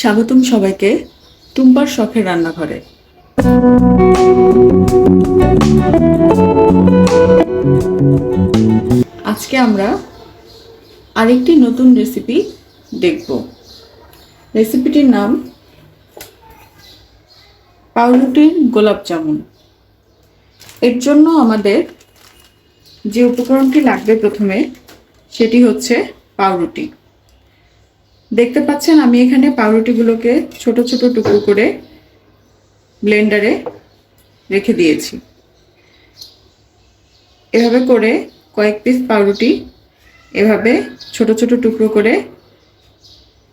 স্বাগতম সবাইকে টুম্পার শখের রান্নাঘরে। আজকে আমরা আরেকটি নতুন রেসিপি দেখব। রেসিপিটির নাম পাউরুটির গোলাপ জামুন। এর জন্য আমাদের যে উপকরণটি লাগবে প্রথমে সেটি হচ্ছে পাউরুটি। দেখতে পাচ্ছেন আমি এখানে পাউরুটিগুলোকে ছোট ছোট টুকরো করে ব্লেন্ডারে রেখে দিয়েছি। এভাবে করে কয়েক পিস পাউরুটি এভাবে ছোট ছোট টুকরো করে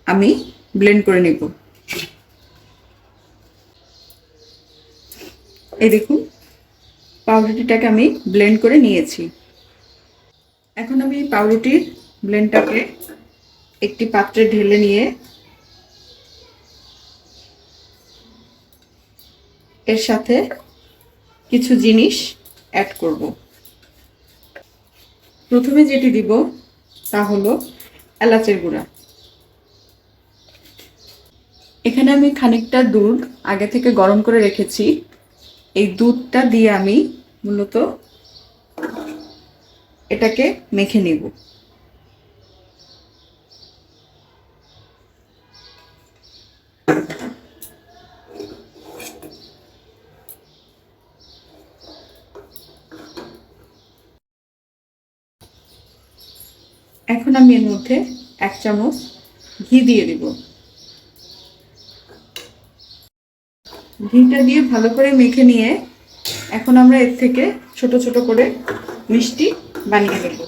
আমি ব্লেন্ড করে নিব। এই দেখুন পাউরুটিটাকে আমি ব্লেন্ড করে নিয়েছি। এখন আমি পাউরুটির ব্লেন্ডটাকে একটি পাত্রে ঢেলে নিয়ে এর সাথে কিছু জিনিস অ্যাড করব। প্রথমে যেটি দিব তা হলো এলাচের গুঁড়া। এখানে আমি খানিকটা দুধ আগে থেকে গরম করে রেখেছি। এই দুধটা দিয়ে আমি মূলত এটাকে মেখে নিব। এখন আমি এর মধ্যে 1 চামচ ঘি দিয়ে দিব। ঘিটা দিয়ে ভালো করে মেখে নিয়ে এখন আমরা এর থেকে ছোট ছোট করে মিষ্টি বানিয়ে নেব।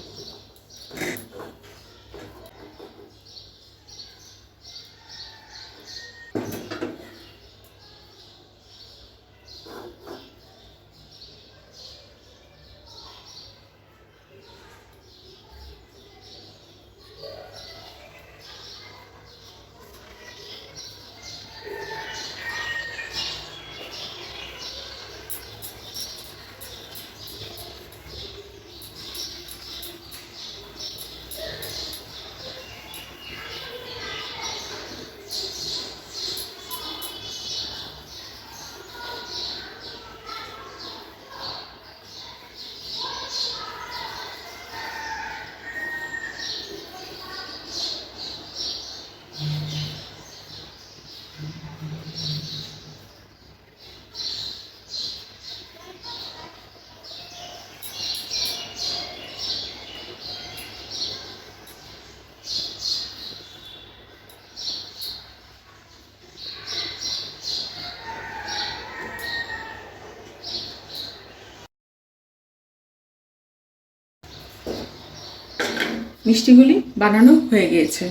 মিষ্টিগুলি বানানো হয়ে গিয়েছে।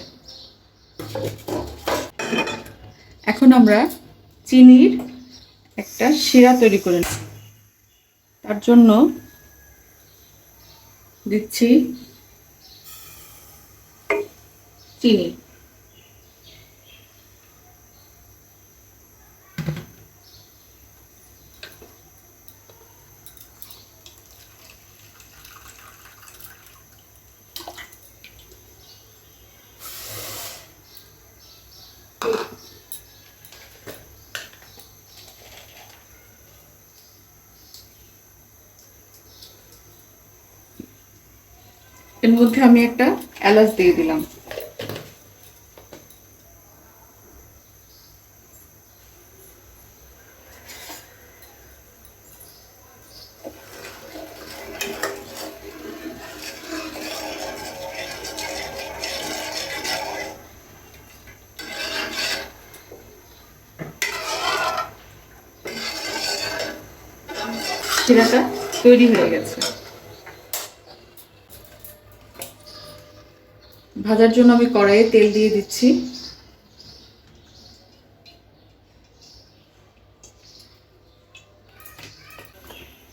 এখন আমরা চিনির একটা শিরা তৈরি করে নেব। তার জন্য দিচ্ছি চিনি। এর মধ্যে আমি একটা এলাচ দিয়ে দিলাম। শিরাটা তৈরি হয়ে গেছে। ভাজার জন্য আমি কড়াইয়ে তেল দিয়ে দিচ্ছি।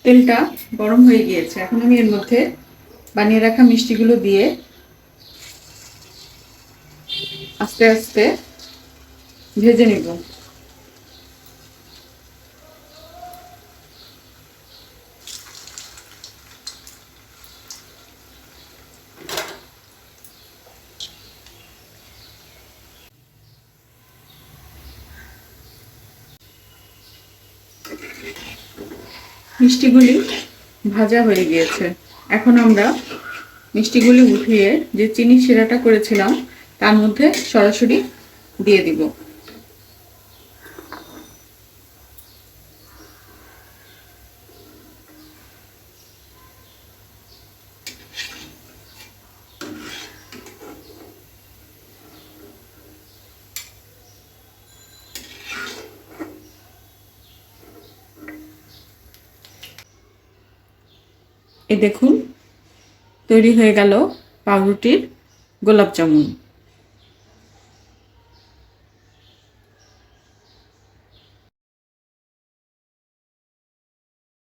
তেলটা গরম হয়ে গিয়েছে। এখন আমি এর মধ্যে বানিয়ে রাখা মিষ্টিগুলো দিয়ে আস্তে আস্তে ভেজে নেব। মিষ্টিগুলি ভাজা হয়ে গিয়েছে। এখন আমরা মিষ্টিগুলি উঠিয়ে যে চিনি শিরাটা করেছিলাম তার মধ্যে সরাসরি দিয়ে দিব। এই দেখুন তৈরি হয়ে গেল পাউরুটির গোলাপ জামুন।